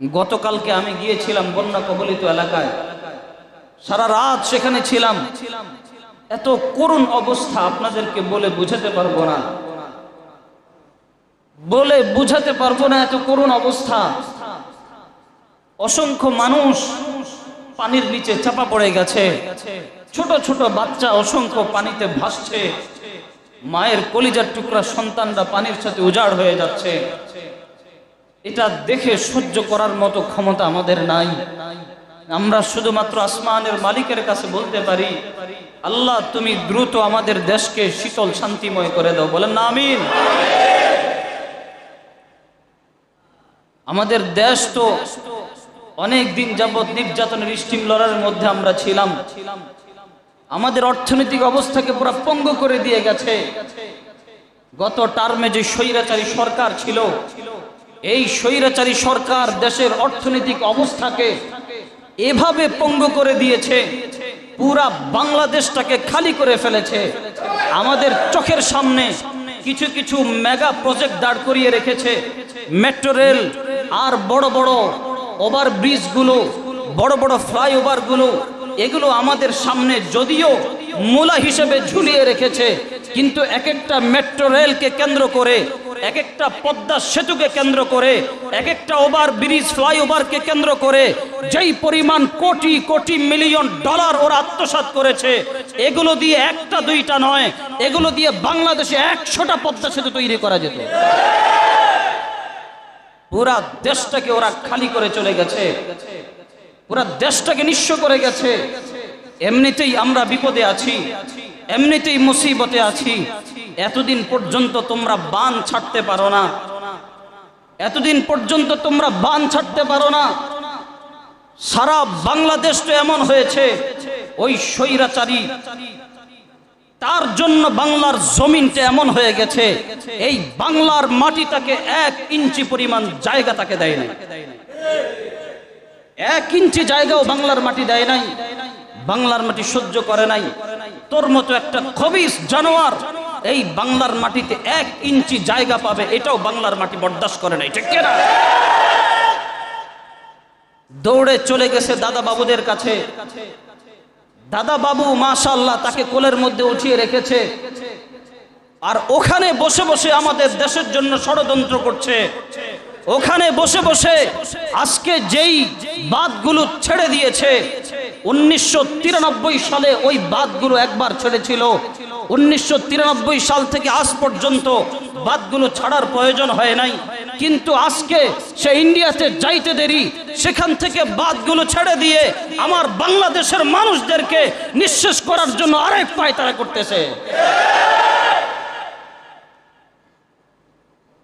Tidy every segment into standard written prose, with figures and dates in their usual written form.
গতকালকে আমি গিয়েছিলাম বন্যা কবলিত এলাকায়, সারা রাত সেখানে ছিলাম। এত করুণ অবস্থা আপনাদেরকে বলে বুঝাতে পারবো না, বলে বুঝাতে পারবো না, এত করুণ অবস্থা। অসংখ্য মানুষ পানির নিচে চাপা পড়ে গেছে, ছোট ছোট বাচ্চা অসংখ্য পানিতে ভাসছে, মায়ের কলিজার টুকরা সন্তানরা পানির সাথে উজাড় হয়ে যাচ্ছে। এটা দেখে সহ্য করার মতো ক্ষমতা আমাদের নাই। আমরা শুধুমাত্র আসমানের মালিকের কাছে বলতে পারি, আল্লাহ তুমি দ্রুত আমাদের দেশকে শীতল শান্তিময় করে দাও। বলেন না আমিন। আমাদের দেশ তো অনেক দিন যাবৎ নির্যাতনের স্টিম লড়ার মধ্যে আমরা ছিলাম। আমাদের অর্থনৈতিক অবস্থাকে পুরো পঙ্গু করে দিয়ে গেছে। গত টার্মে যে স্বৈরাচারী সরকার ছিল, এই স্বৈরাচারী সরকার দেশের অর্থনৈতিক অবস্থাকে এভাবে পঙ্গু করে দিয়েছে, পুরা বাংলাদেশটাকে খালি করে ফেলেছে। আমাদের চোখের সামনে কিছু কিছু মেগা প্রজেক্ট দাঁড় করিয়ে রেখেছে, মেট্রো রেল আর বড় বড় ওভারব্রিজগুলো, বড় বড় ফ্লাইওভারগুলো, এগুলো আমাদের সামনে যদিও মূলা হিসেবে ঝুলিয়ে রেখেছে, কিন্তু এক একটা মেট্রো রেলকে কেন্দ্র করে, এক একটা পদ্মা সেতুকে কেন্দ্র করে, এক একটা ওভারব্রিজ ফ্লাইওভারকে কেন্দ্র করে যেই পরিমাণ কোটি কোটি মিলিয়ন ডলার ওরা আত্মসাৎ করেছে, এগুলো দিয়ে একটা দুইটা নয়, এগুলো দিয়ে বাংলাদেশে 100টা পদ্মা সেতু তৈরি করা যেত। পুরা দেশটাকে ওরা খালি করে চলে গেছে, পুরা দেশটাকে নিঃস্ব করে গেছে। এমনিতেই আমরা বিপদে আছি, এমনিতেই মুসিবতে আছি। এতদিন পর্যন্ত তোমরা বান ছাড়তে পারো না, এতদিন পর্যন্ত তোমরা বান ছাড়তে পারো না। সারা বাংলাদেশ তো এমন হয়েছে, ওই স্বৈরাচারী তার জন্য বাংলার জমিনটা এমন হয়ে গেছে, এই বাংলার মাটিটাকে 1 ইঞ্চি পরিমাণ জায়গা তাকে দেয় নাই। 1 ইঞ্চি জায়গাও বাংলার মাটি দেয় নাই, বাংলার মাটি সহ্য করে নাই। তোর মতো একটা খবিস জানোয়ার এই বাংলার মাটিতে 1 ইঞ্চি জায়গা পাবে, এটাও বাংলার মাটি বরদাস্ত করে নাই, ঠিক না? দৌড়ে চলে গেছে দাদা বাবুদের কাছে। দাদা বাবু মাশাআল্লাহ তাকে কোলের মধ্যে উঠিয়ে রেখেছে, আর ওখানে বসে বসে আমাদের দেশের জন্য ষড়যন্ত্র করছে। ওখানে বসে বসে আজকে যেই বাঁধগুলো ছেড়ে দিয়েছে, 1993 সালে ওই বাঁধগুলো একবার ছেড়েছিল। 1993 সাল থেকে আজ পর্যন্ত বাঁধগুলো ছাড়ার প্রয়োজন হয় নাই, কিন্তু আজকে সে ইন্ডিয়াতে যাইতে দেরি, সেখান থেকে বাঁধগুলো ছেড়ে দিয়ে আমার বাংলাদেশের মানুষদেরকে নিঃশেষ করার জন্য আরেক পায়তারা করতেছে।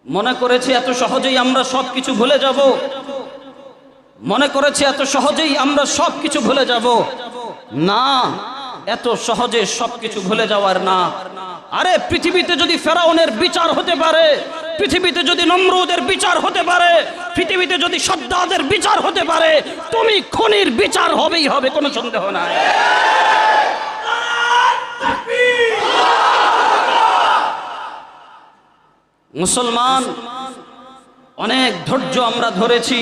মনে করেছে এত সহজেই আমরা সবকিছু ভুলে যাব, মনে করেছে এত সহজেই আমরা সবকিছু ভুলে যাব। না, এত সহজে সবকিছু ভুলে যাওয়ার না। আরে পৃথিবীতে যদি ফেরাউনের বিচার হতে পারে, পৃথিবীতে যদি নমরুদের বিচার হতে পারে, পৃথিবীতে যদি সাদ্দাদের বিচার হতে পারে, তুমি খুনির বিচার হবেই হবে, কোনো সন্দেহ নাই। মুসলমান, অনেক ধৈর্য আমরা ধরেছি,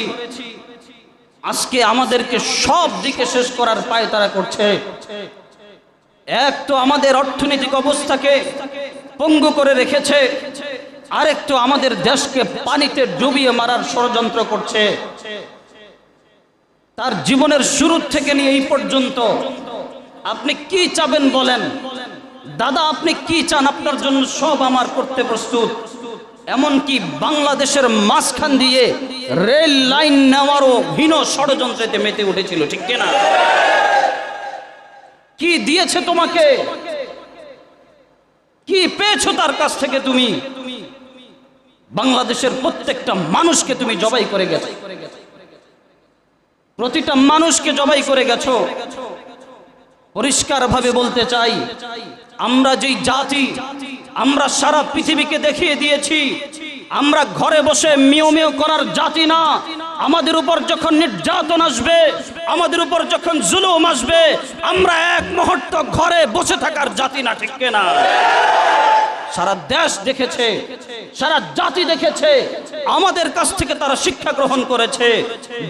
আজকে আমাদেরকে সব দিকে শেষ করার পায়তারা করছে। এক তো আমাদের অর্থনৈতিক অবস্থাকে পঙ্গু করে রেখেছে, আরেক তো আমাদের দেশকে পানিতে ডুবিয়ে মারার ষড়যন্ত্র করছে। তার জীবনের শুরু থেকে নিয়ে এই পর্যন্ত আপনি কি চাবেন বলেন? দাদা আপনি কি চান? আপনার জন্য সব আমার করতে প্রস্তুত। এমনকি বাংলাদেশের মাঝখান দিয়ে রেল লাইন নেওয়ারও হীন ষড়যন্ত্রেতে মেতে উঠেছিল, ঠিক কিনা? কি দিয়েছে তোমাকে? কি পেয়েছো তার কাছ থেকে? তুমি বাংলাদেশের প্রত্যেকটা মানুষকে তুমি জবাই করে গেছো, প্রতিটা মানুষকে জবাই করে গেছো। পরিষ্কার ভাবে বলতে চাই, আমরা যেই জাতি, আমরা সারা পৃথিবীকে দেখিয়ে দিয়েছি আমরা ঘরে বসে মিও মিও করার জাতি না। আমাদের উপর যখন নির্যাতন আসবে, আমাদের উপর যখন জুলুম আসবে, আমরা এক মুহূর্ত ঘরে বসে থাকার জাতি না, ঠিক কিনা? সারা দেশ দেখেছে, সারা জাতি দেখেছে, আমাদের কাছ থেকে তারা শিক্ষা গ্রহণ করেছে।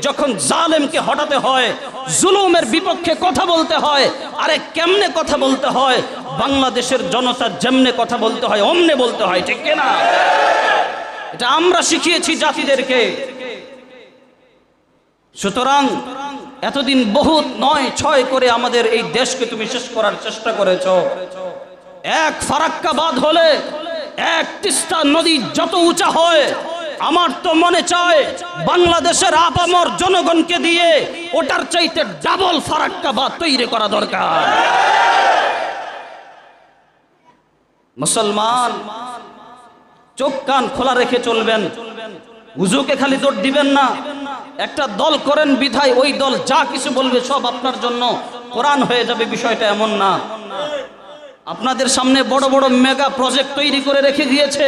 যখন জালেমকে হটাতে হয়, জুলুমের বিপক্ষে কথা বলতে হয়, আরে কেমনে কথা বলতে হয়, বাংলাদেশের জনতা যেমনে কথা বলতে হয় অমনে বলতে হয়, ঠিক না? এটা আমরা শিখিয়েছি জাতিদেরকে। সুতরাং এতদিন বহুত ৯-৬ করে আমাদের এই দেশকে তুমি শেষ করার চেষ্টা করেছো। এক ফারাক্কা বাঁধ হলে, এক তিস্তা নদী যত উঁচা হয়, আমার তো মনে চায় বাংলাদেশের আপামর জনগণকে দিয়ে ওটার চাইতে ডাবল ফারাক্কা বাঁধ তৈরি করা দরকার। মুসলমান, চোখ কান খোলা রেখে চলবেন। হুজুকে খালি দৌড় দিবেন না। একটা দল করেন বিধায় ওই দল যা কিছু বলবে সব আপনার জন্য কোরআন হয়ে যাবে, বিষয়টা এমন না। আপনাদের সামনে বড় বড় মেগা প্রজেক্ট তৈরি করে রেখে দিয়েছে,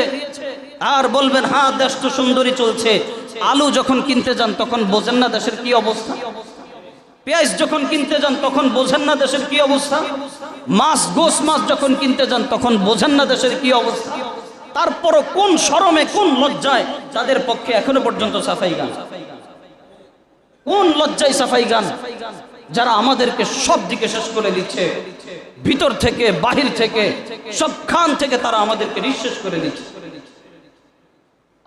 আর বলবেন হ্যাঁ দেশ তো সুন্দরই চলছে। আলু যখন কিনতে যান তখন বোঝেন না দেশের কি অবস্থা? পেঁয়াজ যখন কিনতে যান তখন বোঝেন না দেশের কি অবস্থা? মাছ, গোস মাছ যখন কিনতে যান তখন বোঝেন না দেশের কি অবস্থা? তারপরও কোন শরমে, কোন লজ্জায় তাদের পক্ষে এখনো পর্যন্ত সাফাই গান? কোন লজ্জায় সাফাই গান? যারা আমাদেরকে সব দিকে শেষ করে দিচ্ছে, ভিতর থেকে বাহির থেকে সবখান থেকে তারা আমাদেরকে নিঃশেষ করে দিচ্ছে।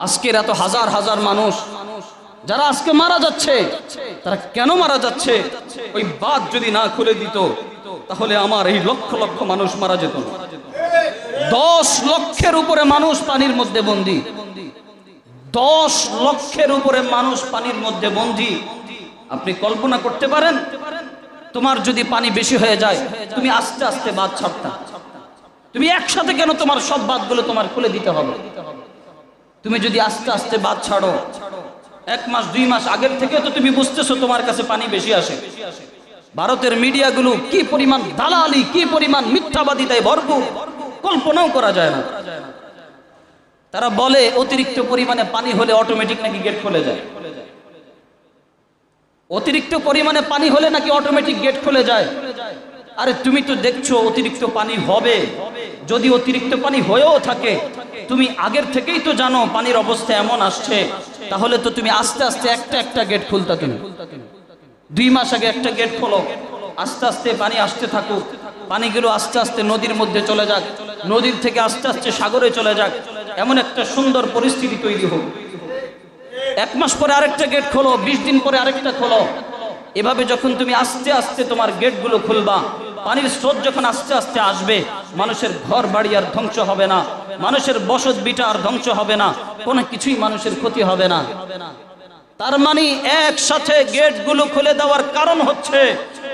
আজকের এত হাজার হাজার মানুষ যারা আজকে মারা যাচ্ছে, তারা কেন মারা যাচ্ছে? ওই বাঁধ যদি না খুলে দিত তাহলে আমার এই লক্ষ লক্ষ মানুষ মারা যেত না। 10 লক্ষের উপরে মানুষ পানির মধ্যে বন্দী। 10 লক্ষের উপরে মানুষ পানির মধ্যে বন্দী। আপনি কল্পনা করতে পারেন, তোমার যদি পানি বেশি হয়ে যায়, তুমি আস্তে আস্তে বাঁধ ছাড়তা। তুমি একসাথে কেন তোমার সব বাঁধগুলো তোমার খুলে দিতে হবে? তুমি যদি আস্তে আস্তে বাঁধ ছাড়ো, 1 মাস 2 মাস আগের থেকে তো তুমি বুঝতেছো তোমার কাছে পানি বেশি আসে। ভারতের মিডিয়াগুলো কি পরিমাণ দালালি, কি পরিমাণ মিথ্যাবাদিতায় ভরপুর, কল্পনাও করা যায় না। তারা বলে অতিরিক্ত পরিমাণে পানি হলে অটোমেটিক নাকি গেট খুলে যায়। অতিরিক্ত পরিমাণে পানি হলে নাকি অটোমেটিক গেট খুলে যায়। আরে তুমি তো দেখছো অতিরিক্ত পানি হবে। যদি অতিরিক্ত পানি হয়েও থাকে, তুমি আগের থেকেই তো জানো পানির অবস্থা এমন আসছে, তাহলে তো তুমি আস্তে আস্তে একটা একটা গেট খুলতা। তুমি 2 মাস আগে একটা গেট খোলো, আস্তে আস্তে পানি আসতে থাকুক, পানিগুলো আস্তে আস্তে নদীর মধ্যে চলে যাক, নদীর থেকে আস্তে আস্তে সাগরে চলে যাক, এমন একটা সুন্দর পরিস্থিতি তৈরি হোক। 1 মাস পরে আরেকটা গেট খোলো, 20 দিন পরে আরেকটা খোলো। এভাবে যখন তুমি আস্তে আস্তে তোমার গেটগুলো খুলবা, পানির স্রোত যখন আস্তে আস্তে আসবে, মানুষের ঘর বাড়ি আর ধ্বংস হবে না, মানুষের বসত বিটা আর ধ্বংস হবে না, কোনো কিছুই মানুষের ক্ষতি হবে না। তার মানে একসাথে গেটগুলো খুলে দেওয়ার কারণ হচ্ছে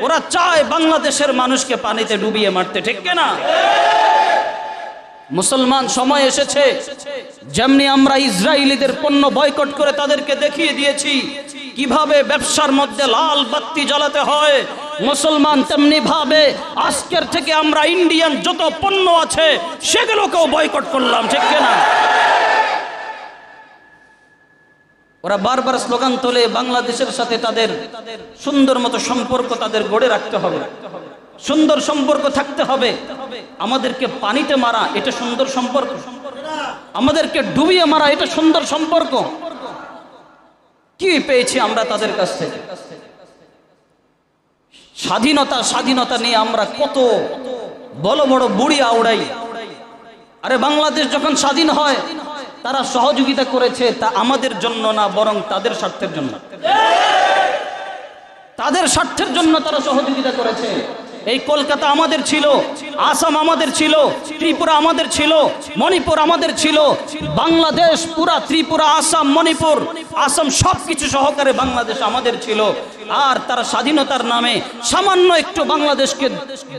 ওরা চায় বাংলাদেশের মানুষকে পানিতে ডুবিয়ে মারতে, ঠিক না? মুসলমান, সময় এসেছে যেমনি আমরা ইসরায়েলিদের পণ্য বয়কট করে তাদেরকে দেখিয়ে দিয়েছি কিভাবে ব্যবসার মধ্যে লাল বাতি জ্বালাতে হয়, মুসলমান তেমনি ভাবে আজকের থেকে আমরা ইন্ডিয়ান যত পণ্য আছে সেগুলোকেও বয়কট করলাম, ঠিক না? ওরা বারবার স্লোগান তোলে বাংলাদেশের সাথে তাদের সুন্দর মতো সম্পর্ক তাদের গড়ে রাখতে হবে, সুন্দর সম্পর্ক থাকতে হবে। আমাদেরকে পানিতে মারা এটা সুন্দর সম্পর্ক? আমাদেরকে ডুবিয়ে মারা এটা সুন্দর সম্পর্ক? কি পেয়েছি আমরা তাদের কাছ থেকে? স্বাধীনতা, স্বাধীনতা নিয়ে আমরা কত বড় বড় বুড়ি আউড়াই। আরে বাংলাদেশ যখন স্বাধীন হয়, তারা সহযোগিতা করেছে তা আমাদের জন্য না, বরং তাদের স্বার্থের জন্য। তাদের স্বার্থের জন্য তারা সহযোগিতা করেছে। এই কলকাতা আমাদের ছিল, আসাম আমাদের ছিল, ত্রিপুরা আমাদের ছিল, মণিপুর আমাদের ছিল, বাংলাদেশ পুরা ত্রিপুরা, আসাম, মণিপুর, আসাম সবকিছু সহকারে বাংলাদেশ আমাদের ছিল। আর তারা স্বাধীনতার নামে সামান্য একটু বাংলাদেশকে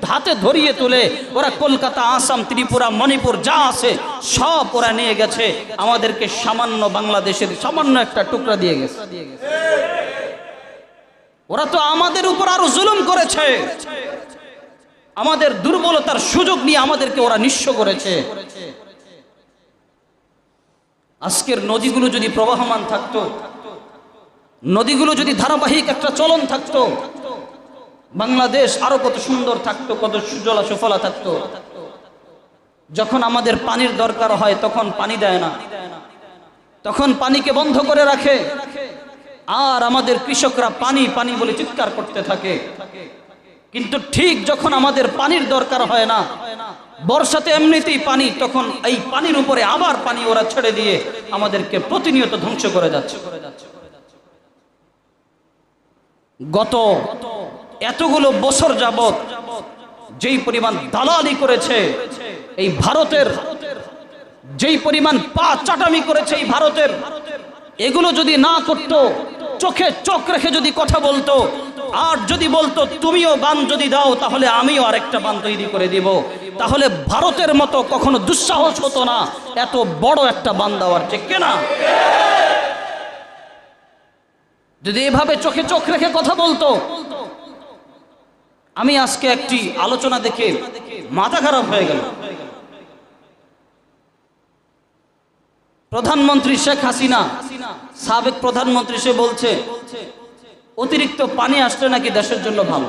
হাতে ধরিয়ে তুলে ওরা কলকাতা, আসাম, ত্রিপুরা, মণিপুর যা আছে সব ওরা নিয়ে গেছে, আমাদেরকে সামান্য বাংলাদেশের সামান্য একটা টুকরা দিয়ে গেছে। ওরা তো আমাদের উপর আরো জুলুম করেছে, আমাদের দুর্বলতার সুযোগ নিয়ে আমাদেরকে ওরা নিঃস্ব করেছে। আজকের নদীগুলো যদি প্রবাহমান থাকতো, নদীগুলো যদি ধারাবাহিক একটা চলন থাকতো, বাংলাদেশ আরো কত সুন্দর থাকতো, কত সুজলা সুফলা থাকতো। যখন আমাদের পানির দরকার হয় তখন পানি দেয় না, তখন পানিকে বন্ধ করে রাখে। আর আমাদের কৃষকরা পানি পানি বলে চিৎকার করতে থাকে। কিন্তু ঠিক যখন আমাদের পানির দরকার হয় না, বর্ষাতে এমনিতেই পানি, তখন এই পানির উপরে আবার পানি ওরা ছেড়ে দিয়ে আমাদেরকে প্রতিনিয়ত ধ্বংস করে যাচ্ছে। গত এতগুলো বছর যাবত যেই পরিমাণ দালালি করেছে এই ভারতের, যেই পরিমাণ পা চাটামি করেছে এই ভারতের, এগুলো যদি না করতো, চোখে চোখ রেখে যদি কথা বলতো, আর যদি বলতো তুমিও বান যদি দাও তাহলে আমিও আরেকটা বান তৈরি করে দিব, তাহলে ভারতের মতো কখনো দুঃসাহস হতো না এত বড় একটা বান দেওয়ার, ঠিক কিনা? যদি এভাবে চোখে চোখ রেখে কথা বলতো। আমি আজকে একটি আলোচনা দেখে মাথা খারাপ হয়ে গেল। প্রধানমন্ত্রী শেখ হাসিনা, সাবেক প্রধানমন্ত্রী, সে বলছে অতিরিক্ত পানি আসলে নাকি দেশের জন্য ভালো।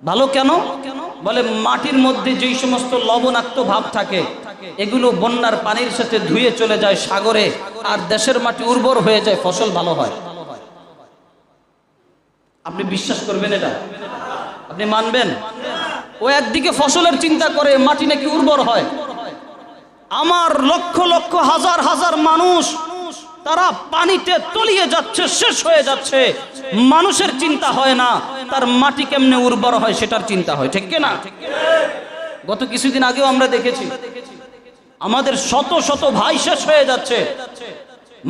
ভালো কেন? বলে মাটির মধ্যে যেই সমস্ত লবণাক্ত ভাব থাকে এগুলো বন্যার পানির সাথে ধুয়ে চলে যায় সাগরে, আর দেশের মাটি উর্বর হয়ে যায়, ফসল ভালো হয়। আপনি বিশ্বাস করবেন এটা? আপনি মানবেন? ও একদিকে ফসলের চিন্তা করে, মাটি নাকি উর্বর হয়। আমার লক্ষ লক্ষ হাজার হাজার মানুষ তারা পানিতে তলিয়ে যাচ্ছে, শেষ হয়ে যাচ্ছে। মানুষের চিন্তা হয় না তার মাটি কেমনে উর্বর হয়, সেটার চিন্তা হয়, ঠিক কিনা? গত কিছুদিন আগেও আমরা দেখেছি আমাদের শত শত ভাই শেষ হয়ে যাচ্ছে,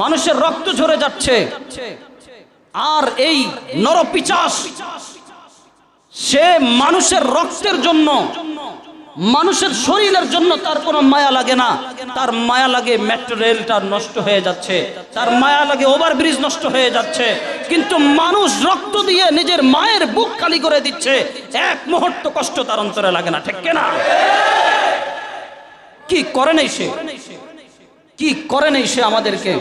মানুষের রক্ত ঝরে যাচ্ছে। আর এই নরপিচাস সে মানুষের রক্তের জন্য, মানুষের শরীরের জন্য তার কোনো মায়া লাগে না। তার মায়া লাগে মেট্রো রেলটা নষ্ট হয়ে যাচ্ছে, তার মায়া লাগে ওভারব্রিজ নষ্ট হয়ে যাচ্ছে। কিন্তু মানুষ রক্ত দিয়ে নিজের মায়ের বুক খালি করে দিচ্ছে, এক মুহূর্ত কষ্ট তার অন্তরে লাগে না, ঠিক কিনা? কি করে নাই সে, কি করে নাই সে আমাদেরকে?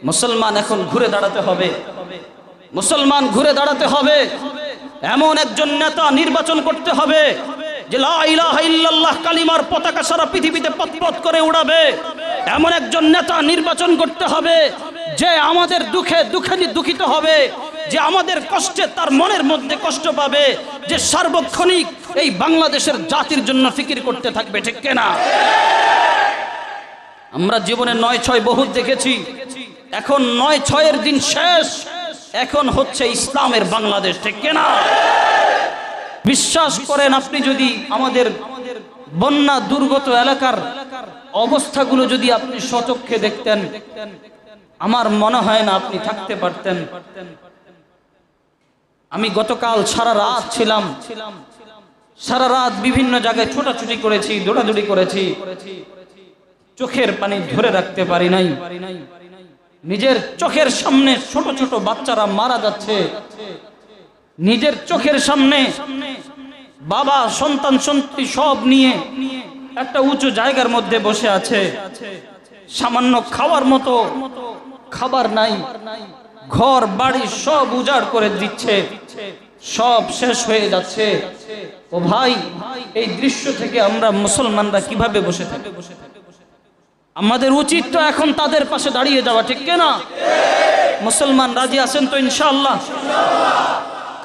মুসলমান এখন ঘুরে দাঁড়াতে হবে, মুসলমান ঘুরে দাঁড়াতে হবে। এমন একজন নেতা নির্বাচন করতে হবে যে লা ইলাহা ইল্লাল্লাহ কালিমার পতাকা সারা পৃথিবীতে পথ করে উড়াবে। এমন একজন নেতা নির্বাচন করতে হবে যে আমাদের দুঃখে দুঃখে দুঃখিত হবে, যে আমাদের কষ্টে তার মনের মধ্যে কষ্ট পাবে, যে সার্বক্ষণিক এই বাংলাদেশের জাতির জন্য ফিকির করতে থাকবে, ঠিক কিনা? আমরা জীবনে ৯/৬ বহুত দেখেছি, এখন ৯/৬ দিন শেষ, এখন হচ্ছে ইসলামের বাংলাদেশ, ঠিক কিনা? বিশ্বাস করেন, আপনি যদি আমাদের বন্যা দুর্গত এলাকার অবস্থাগুলো যদি আপনি সচক্ষে দেখতেন, আমার মনে হয় না আপনি থাকতে পারতেন। আমি গতকাল সারা রাত ছিলাম, সারা রাত বিভিন্ন জায়গায় ছোটাছুটি করেছি, দৌড়াদৌড়ি করেছি, চোখের পানি ধরে রাখতে পারি নাই। নিজের চোখের সামনে ছোট ছোট বাচ্চারা মারা যাচ্ছে, নিজের চোখের সামনে বাবা সন্তান সন্ততি সব নিয়ে একটা উঁচু জায়গার মধ্যে বসে আছে, সামান্য খাওয়ার মতো খাবার নাই, ঘর বাড়ি সব উজাড় করে দিচ্ছে, সব শেষ হয়ে যাচ্ছে। ও ভাই, এই দৃশ্য থেকে আমরা মুসলমানরা কিভাবে বসে থাকি? আমাদের উচিত তো এখন তাদের পাশে দাঁড়িয়ে যাওয়া, ঠিক কিনা? মুসলমান রাজি আছেন তো ইনশাআল্লাহ?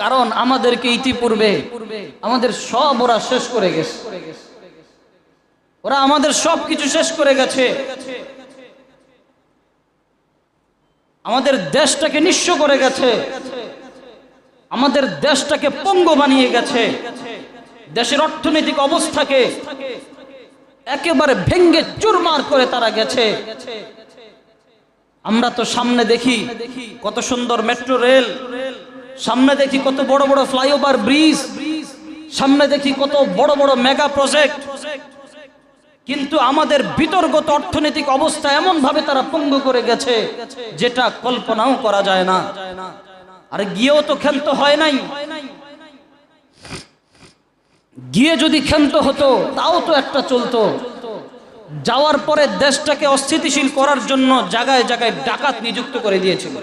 কারণ আমাদেরকে ইতিপূর্বে আমাদের সব ওরা শেষ করে গেছে, ওরা আমাদের সব কিছু শেষ করে গেছে, আমাদের দেশটাকে নিঃস্ব করে গেছে, আমাদের দেশটাকে পঙ্গু বানিয়ে গেছে, দেশের অর্থনৈতিক অবস্থাকে একেবারে ভেঙ্গে চুরমার করে তারা গেছে। আমরা তো সামনে দেখি কত সুন্দর মেট্রো রেল, সামনে দেখি কত বড় বড় ফ্লাইওভার ব্রিজ, সামনে দেখি কত বড় বড় মেগা প্রজেক্ট, কিন্তু আমাদের বিতর্গত অর্থনৈতিক অবস্থা এমন ভাবে তারা পঙ্গু করে গেছে যেটা কল্পনাও করা যায় না। আর গিয়েও তো ক্ষান্ত হয় নাই, গিয়ে যদি ক্ষান্ত হতো তাও তো একটা চলতো। যাওয়ার পরে দেশটাকে অস্থিতিশীল করার জন্য জায়গায় জায়গায় ডাকাত নিযুক্ত করে দিয়েছিল,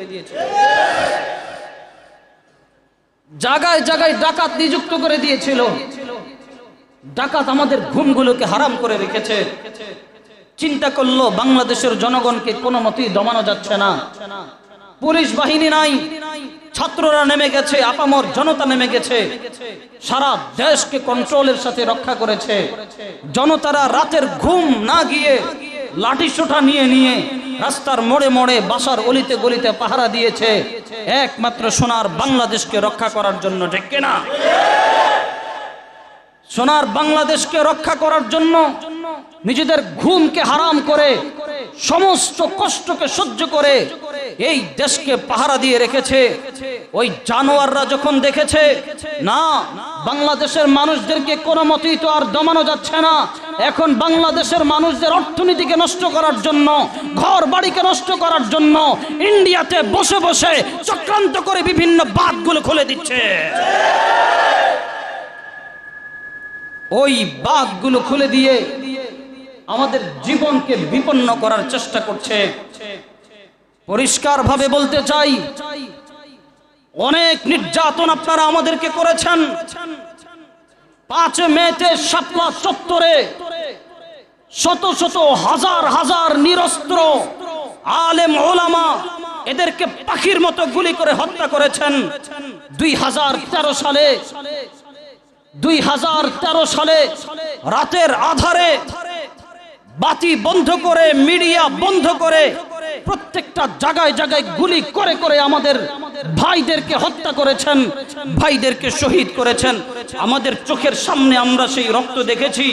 জায়গায় জায়গায় ডাকাত নিযুক্ত করে দিয়েছিল। ডাকাত আমাদের ঘুমগুলোকে হারাম করে রেখেছে। চিন্তা করলো বাংলাদেশের জনগণকে কোনো মতেই দমানো যাচ্ছে না, পুলিশ বাহিনী নাই, ছাত্ররা নেমে গেছে, আপামর জনতা নেমে গেছে, সারা দেশকে কন্ট্রোলের সাথে রক্ষা করেছে। জনতারা রাতের ঘুম না গিয়ে লাঠি সোঁটা নিয়ে নিয়ে রাস্তার মোড়ে মোড়ে বাসার অলিতে গলিতে পাহারা দিয়েছে, একমাত্র সোনার বাংলাদেশকে রক্ষা করার জন্য, ঠিক কিনা? সোনার বাংলাদেশকে রক্ষা করার জন্য নিজেদের ঘুমকে হারাম করে, সমস্ত কষ্টকে সহ্য করে এই দেশকে পাহারা দিয়ে রেখেছে। ওই জানোয়াররা যখন দেখেছে না বাংলাদেশের মানুষদেরকে কোনো মতেই তো আর দমানো যাচ্ছে না, এখন বাংলাদেশের মানুষদের অর্থনীতিকে নষ্ট করার জন্য, ঘর বাড়িকে নষ্ট করার জন্য ইন্ডিয়াতে বসে বসে চক্রান্ত করে বিভিন্ন বাঁধগুলো খুলে দিচ্ছে। ওই বাঁধগুলো খুলে দিয়ে আমাদের জীবনকে বিপন্ন করার চেষ্টা করছে। পরিষ্কার ভাবে বলতে চাই, অনেক নির্যাতন আপনারা আমাদেরকে করেছেন। 5 মেতে শাপলা চত্বরে শত শত হাজার হাজার নিরস্ত্র আলেম ওলামা এদেরকে পাখির মতো গুলি করে হত্যা করেছেন। 2013 সালে রাতের আধারে বাতি বন্ধ করে, মিডিয়া বন্ধ করে, প্রত্যেকটা জায়গায় জায়গায় গুলি করে করে আমাদের ভাইদেরকে হত্যা করেছেন, ভাইদেরকে শহীদ করেছেন। আমাদের চোখের সামনে আমরা সেই রক্ত দেখেছি।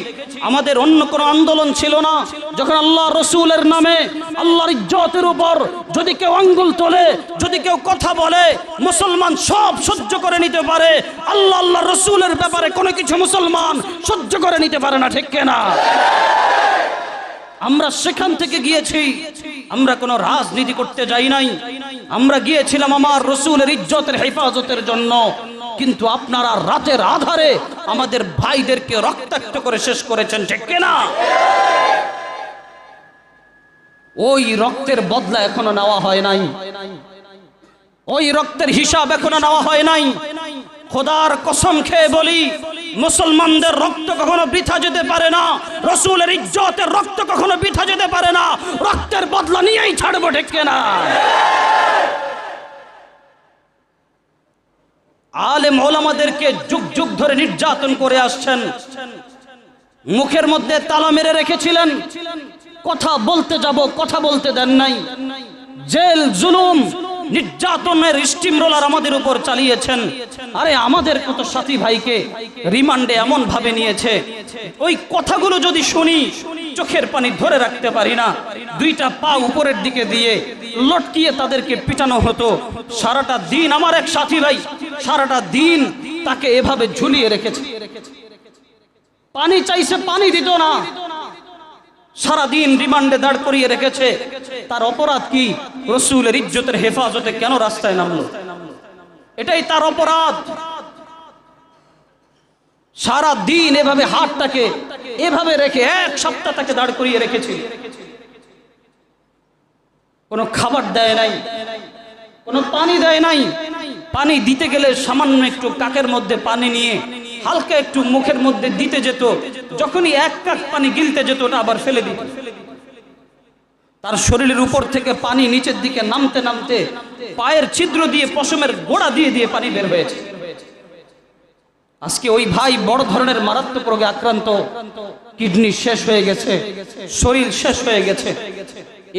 আমাদের অন্য কোনো আন্দোলন ছিল না। যখন আল্লাহ রসুলের নামে, আল্লাহর ইজ্জতের উপর যদি কেউ আঙ্গুল তোলে, যদি কেউ কথা বলে, মুসলমান সব সহ্য করে নিতে পারে। আল্লাহ রসুলের ব্যাপারে কোনো কিছু মুসলমান সহ্য করে নিতে পারে না, ঠিক কিনা? আমরা সেখান থেকে গিয়েছি, আমরা কোনো রাজনীতি করতে যাই নাই, আমরা গিয়েছিলাম আমার রসুলের ইজ্জতের হেফাজতের জন্য। কিন্তু আপনারা রাতের আধারে আমাদের ভাইদেরকে রক্তাক্ত করে শেষ করেছেন, ঠিক কিনা? ওই রক্তের বদলা এখনো নেওয়া হয় নাই, ওই রক্তের হিসাব এখনো নেওয়া হয় নাই। খোদার কসম খেয়ে বলি, মুসলমানদের রক্ত কখনো বৃথা যেতে পারে না, রসুলের ইজ্জতের রক্ত কখনো বৃথা যেতে পারে না। রক্তের বদলা নিয়েই ছাড়বো, ঠিক কিনা? আলেম ওলামাদেরকে যুগ যুগ ধরে নির্যাতন করে আসছেন, মুখের মধ্যে তালা মেরে রেখেছিলেন, কথা বলতে যাব কথা বলতে দেন নাই। জেল জুলুম নির্যাতনের স্টিম রোলার আমাদের উপর চালিয়েছেন। আরে আমাদের কত সাথী ভাইকে রিমান্ডে এমন ভাবে নিয়েছে, ওই কথাগুলো যদি শুনি চোখের পানি ধরে রাখতে পারি না। 2টা পা উপরের দিকে দিয়ে লটকিয়ে তাদেরকে পিটানো হতো। সারাটা দিন আমার এক সাথী ভাই সারাটা দিন তাকে এভাবে ঝুলিয়ে রেখেছে, পানি চাইছে পানি দিত না, সারাদিন রিমান্ডে দাঁড় করিয়ে রেখেছে। তার অপরাধ কি? রসুলের ইজ্জতের হেফাজতে কেন রাস্তায় নামলো? এটাই তার অপরাধ। সারা দিন এভাবে হাতটাকে এভাবে রেখে 1 সপ্তাহ তাকে দাঁড় করিয়ে রেখেছে। কোনো খাবার দেয় নাই, কোনো পানি দেয় নাই। পানি দিতে গেলে সামান্য একটু কাকের মধ্যে পানি নিয়ে হালকা একটু মুখের মধ্যে দিতে যেত, যখনই 1 কাক পানি গিলতে যেত ওটা আবার ফেলে দিত। তার শরীরের উপর থেকে পানি নিচের দিকে নামতে নামতে পায়ের ছিদ্র দিয়ে পশমের গোড়া দিয়ে দিয়ে পানি বের হয়েছে। আজকে ওই ভাই বড় ধরনের মারাত্মক রোগে আক্রান্ত, কিডনি শেষ হয়ে গেছে, শরীর শেষ হয়ে গেছে।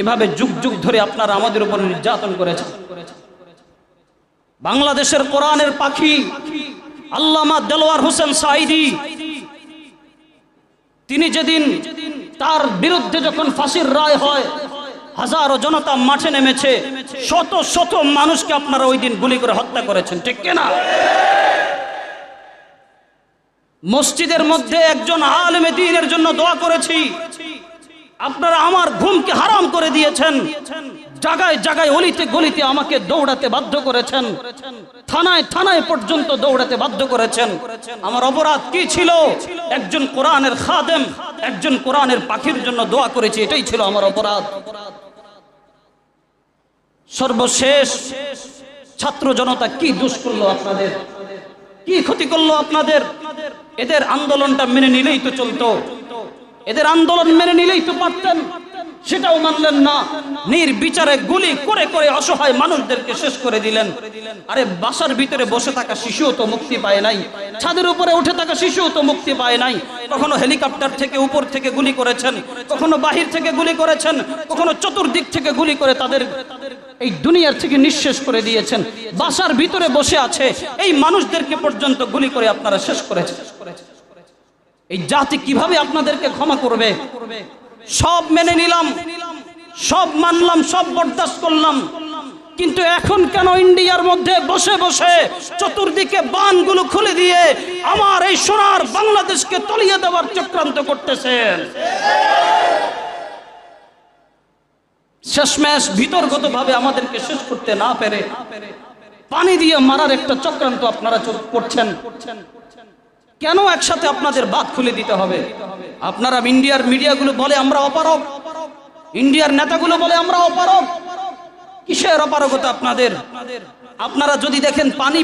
এভাবে যুগ যুগ ধরে আপনারা আমাদের উপর নির্যাতন করেছেন। বাংলাদেশের কোরআনের পাখি আল্লামা দেলোয়ার হোসেন সাঈদী, তিনি যেদিন তার বিরুদ্ধে যখন ফাঁসির রায় হয়, হাজারো জনতা মাঠে নেমেছে, শত শত মানুষকে আপনারা ওই দিন গুলি করে হত্যা করেছেন, ঠিক কিনা? মসজিদের মধ্যে একজন আলেমে দ্বীনের জন্য দোয়া করেছি, আপনারা আমার ঘুমকে হারাম করে দিয়েছেন। জায়গায় জায়গায় অলিতে গলিতে আমাকে দৌড়াতে বাধ্য করেছেন, থানায় থানায় পর্যন্ত দৌড়াতে বাধ্য করেছেন। আমার অপরাধ কি ছিল? একজন কোরআনের খাদেম, একজন কোরআনের পাখির জন্য দোয়া করেছি, এটাই ছিল আমার অপরাধ। সর্বশেষ ছাত্র জনতা কি দোষ করলো আপনাদের? কি ক্ষতি করলো আপনাদের? এদের আন্দোলনটা মেনে নিলেই তো চলতো, এদের আন্দোলন মেনে নিলেই তো পারতেন, সেটাও মানলেন না। নির্বিচারে গুলি করে করে অসহায় মানুষদেরকে শেষ করে দিলেন। আরে বাসার ভিতরে বসে থাকা শিশুও তো মুক্তি পায় নাই, ছাদের উপরে উঠে থাকা শিশুও তো মুক্তি পায় নাই। কখনো হেলিকপ্টার থেকে উপর থেকে গুলি করেছেন, কখনো বাহির থেকে গুলি করেছেন, কখনো চতুর্দিক থেকে গুলি করে তাদের এই দুনিয়ার থেকে নিঃশেষ করে দিয়েছেন। বাসার ভিতরে বসে আছে এই মানুষদেরকে পর্যন্ত গুলি করে আপনারা শেষ করেছেন। এই জাতি কিভাবে আপনাদেরকে ক্ষমা করবে? সব মেনে নিলাম, সব মানলাম, সব বরদাস্ত করলাম, কিন্তু এখন কেন ইন্ডিয়ার মধ্যে বসে বসে চতুর্দিকে বানগুলো খুলে দিয়ে আমার এই সোনার বাংলাদেশকে তলিয়ে দেওয়ার চক্রান্ত করতেছেন? শেষমেশ ভিতরগতভাবে আমাদেরকে শেষ করতে না পেরে পানি দিয়ে মারার একটা চক্রান্ত আপনারা করছেন। কেন একসাথে আপনাদের বাদ খুলে দিতে হবে? আপনারা ইন্ডিয়ার মিডিয়াগুলো বলে আমরা অপারগ, ইন্ডিয়ার নেতাগুলো বলে আমরা অপারগ। কিসের অপারগতা আপনাদের? আপনারা যদি দেখেন পানি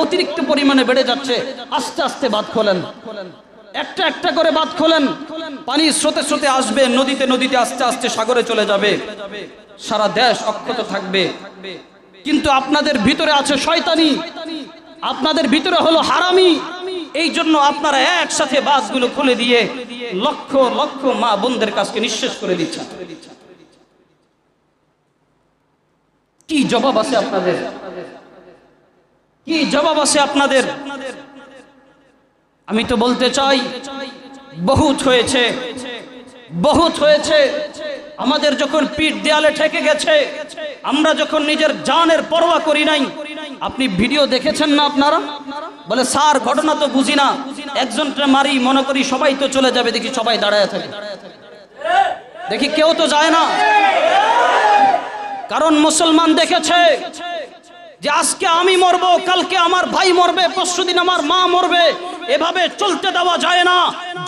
অতিরিক্ত পরিমাণে বেড়ে যাচ্ছে, আস্তে আস্তে বাঁধ খোলেন, একটা একটা করে বাঁধ খোলেন। পানি স্রোতে স্রোতে আসবে, নদীতে নদীতে আস্তে আস্তে সাগরে চলে যাবে, সারা দেশ অক্ষত থাকবে। কিন্তু আপনাদের ভিতরে আছে শয়তানি, আপনাদের ভিতরে হলো হারামি। এই জন্য আপনারা একসাথে বাসগুলো খুলে দিয়ে লক্ষ লক্ষ মা বোনদের কাছকে নিঃশেষ করে দিচ্ছেন। কি জবাব আছে আপনাদের? কি জবাব আছে আপনাদের? আমি তো বলতে চাই, বহুত হয়েছে, বহুত হয়েছে। আমাদের যখন পিঠ দেয়ালে ঠেকে গেছে, আমরা যখন নিজের জানের পরোয়া করি নাই। আপনি ভিডিও দেখেছেন না? আপনারা বলে স্যার ঘটনা তো বুঝি না, একজনকে মারি মনে করি সবাই তো চলে যাবে, দেখি সবাই দাঁড়ায় থাকে, দেখি কেউ তো যায় না। কারণ মুসলমান দেখেছে যে আজকে আমি মরবো, কালকে আমার ভাই মরবে, পরশুদিন আমার মা মরবে, এভাবে চলতে দেওয়া যায় না।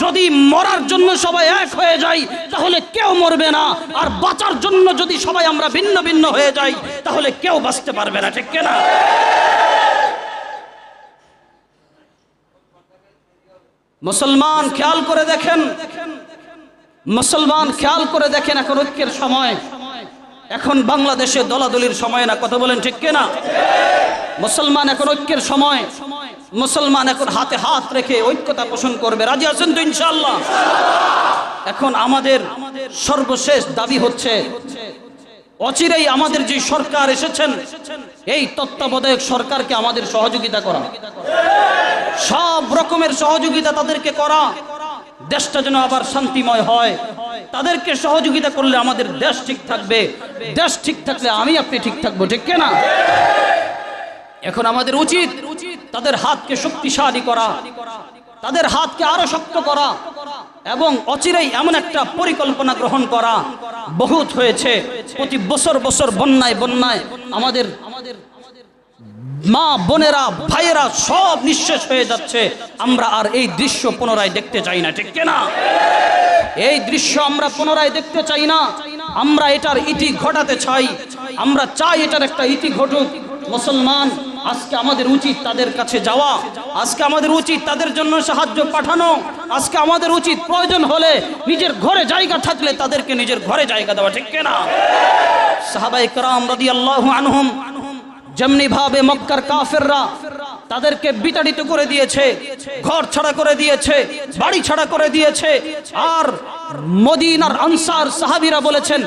যদি মরার জন্য সবাই এক হয়ে যাই তাহলে কেউ মরবে না, আর বাঁচার জন্য যদি সবাই আমরা ভিন্ন ভিন্ন হয়ে যাই তাহলে কেউ বাঁচতে পারবে না, ঠিক কিনা? মুসলমান খেয়াল করে দেখেন, মুসলমান খেয়াল করে দেখেন, এখন ঐক্যের সময়, এখন বাংলাদেশে দলাদলির সময় না, কথা বলেন ঠিক কিনা? মুসলমান এখন ঐক্যের সময়, মুসলমান এখন হাতে হাত রেখে ঐক্যতা পোষণ করবে। রাজি আছেন তো ইনশাআল্লাহ? এখন আমাদের সর্বশেষ দাবি হচ্ছে অচিরেই আমাদের যে সরকার এসেছেন এই তত্ত্বাবধায়ক সরকারকে আমাদের সহযোগিতা করা, সব রকমের সহযোগিতা তাদেরকে করা, দেশটা যেন আবার শান্তিময় হয়। তাদেরকে সহযোগিতা করলে আমাদের দেশ ঠিক থাকবে, দেশ ঠিক থাকলে আমি আপনি ঠিক থাকবো, ঠিক কিনা? এখন আমাদের উচিত তাদের হাতকে শক্তিশালী করা, তাদের হাতকে আরো শক্ত করা, এবং অচিরেই এমন একটা পরিকল্পনা গ্রহণ করা। বহুত হয়েছে, প্রতি বছর বছর বন্যায় বন্যায় আমাদের মা বোনেরা ভাইয়েরা সব নিঃশেষ হয়ে যাচ্ছে। আমরা আর এই দৃশ্য পুনরায় দেখতে চাই না, ঠিক কিনা? এই দৃশ্য আমরা পুনরায় দেখতে চাই না। আমরা এটার ইতি ঘটাতে চাই, আমরা চাই এটার একটা ইতি ঘটুক। মুসলমান, আজকে আমাদের উচিত তাদের কাছে যাওয়া, আজকে আমাদের উচিত তাদের জন্য সাহায্য পাঠানো, আজকে আমাদের উচিত প্রয়োজন হলে নিজের ঘরে জায়গা থাকলে তাদেরকে নিজের ঘরে জায়গা দেওয়া, ঠিক কিনা? সাহাবায়ে কেরাম রাদিয়াল্লাহু আনহুম যেমনি ভাবে মক্কার কাফেররা তাদেরকে বিতাড়িত করে দিয়েছে, ঘর ছাড়া করে দিয়েছে, বাড়ি ছাড়া করে দিয়েছে, আর মদিনার আনসার সাহাবীরা বলেছেন,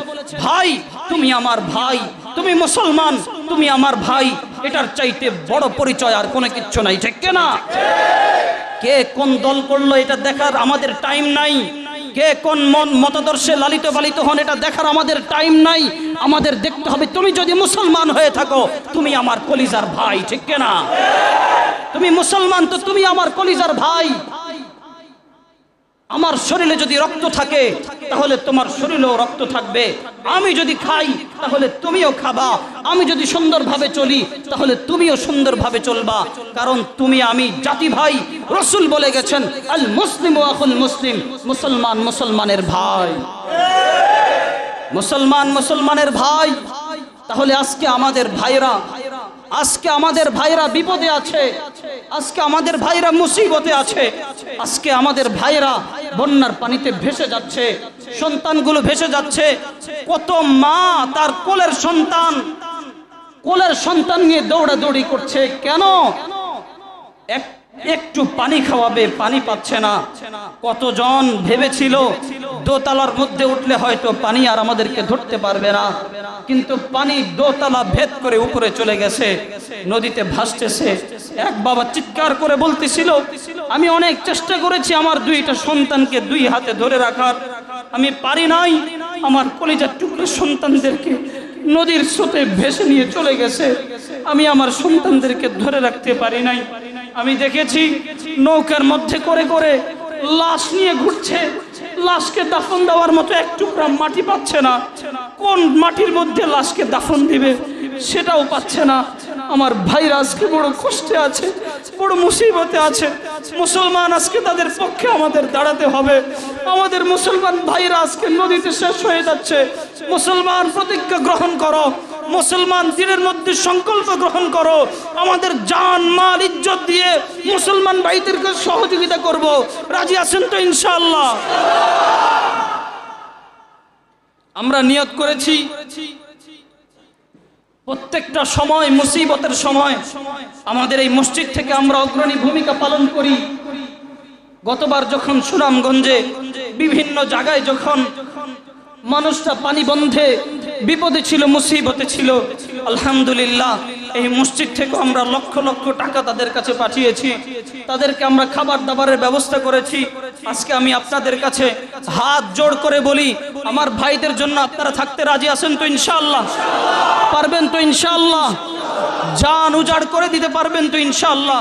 ভাই তুমি আমার ভাই, তুমি মুসলমান, তুমি আমার ভাই, এটার চাইতে বড় পরিচয় আর কোনো কিচ্ছু নাই, ঠিক কিনা? কে কোন দল করলো এটা দেখার আমাদের টাইম নাই, কে কোন মতাদর্শে লালিত পালিত হন এটা দেখার আমাদের টাইম নাই। আমাদের দেখতে হবে তুমি যদি মুসলমান হয়ে থাকো তুমি আমার কলিজার ভাই, ঠিক কিনা? তুমি মুসলমান তো তুমি আমার কলিজার ভাই। আমার শরীরে যদি রক্ত থাকে তাহলে তোমার শরীরেও রক্ত থাকবে। আমি যদি খাই তাহলে তুমিও খাবা, আমি যদি সুন্দরভাবে চলি তাহলে তুমিও সুন্দরভাবে চলবা, কারণ তুমি আমি জাতি ভাই। রাসূল বলে গেছেন, আল মুসলিমু আখুল মুসলিম, মুসলমান মুসলমানের ভাই, মুসলমান মুসলমানের ভাই। তাহলে আজকে আমাদের ভাইরা আজকে আমাদের ভাইরা বিপদে আছে, আজকে আমাদের ভাইরা মুসিবতে আছে, আজকে আমাদের ভাইরা বন্যার পানিতে ভেসে যাচ্ছে, সন্তানগুলো ভেসে যাচ্ছে। কত মা তার কোলের সন্তান নিয়ে দৌড়াদৌড়ি করছে, কেন? একটু পানি খাওয়াবে, পানি পাচ্ছে না। কতজন ভেবেছিল দোতলার মধ্যে উঠলে হয়তো পানি আর আমাদেরকে ধরতে পারবে না, কিন্তু পানি দোতলা ভেদ করে উপরে চলে গেছে, নদীতে ভাসতেছে। এক বাবা চিৎকার করে বলতেছিল, আমি অনেক চেষ্টা করেছি আমার দুইটা সন্তানকে দুই হাতে ধরে রাখার, আমি পারি নাই। আমার কলিজার টুকরো সন্তানদেরকে নদীর স্রোতে ভেসে নিয়ে চলে গেছে, আমি আমার সন্তানদেরকে ধরে রাখতে পারি নাই। আমি দেখেছি নৌকার মধ্যে করে করে লাশ নিয়ে ঘুরছে, লাশকে দাফন দেওয়ার মতো এক টুকরা মাটি পাচ্ছে না, কোন মাটির মধ্যে লাশকে দাফন দিবে সেটাও পাচ্ছে না। আমার ভাইরা আজকে বড় কষ্টে আছে, বড় মুসিবতে আছে। মুসলমান আজকে তাদের পক্ষে আমাদের দাঁড়াতে হবে। আমাদের মুসলমান ভাইরা আজকে নদীতে শেষ হয়ে যাচ্ছে। মুসলমান প্রতিজ্ঞা গ্রহণ করো, মুসলমান দিনের মধ্যে সংকল্প গ্রহণ করো, আমাদের জান মাল ইজ্জত দিয়ে মুসলমান ভাইদেরকে সহযোগিতা করব। রাজি আছেন তো ইনশাআল্লাহ? আমরা নিয়ত করেছি প্রত্যেকটা সময় মুসিবতের সময় আমাদের এই মসজিদ থেকে আমরা অগ্রণী ভূমিকা পালন করি। গতবার যখন সুনামগঞ্জে বিভিন্ন জায়গায় যখন মানুষটা পানি বন্ধে বিপদে ছিল, মুসিবতে ছিল, আলহামদুলিল্লাহ এই মসজিদ থেকে আমরা লক্ষ লক্ষ টাকা তাদের কাছে পাঠিয়েছি, তাদেরকে আমরা খাবার দাবারের ব্যবস্থা করেছি। আজকে আমি আপনাদের কাছে হাত জোড় করে বলি, আমার ভাইদের জন্য আপনারা থাকতে রাজি আছেন তো ইনশাআল্লাহ? পারবেন তো ইনশাআল্লাহ? জান উজাড় করে দিতে পারবেন তো ইনশাআল্লাহ?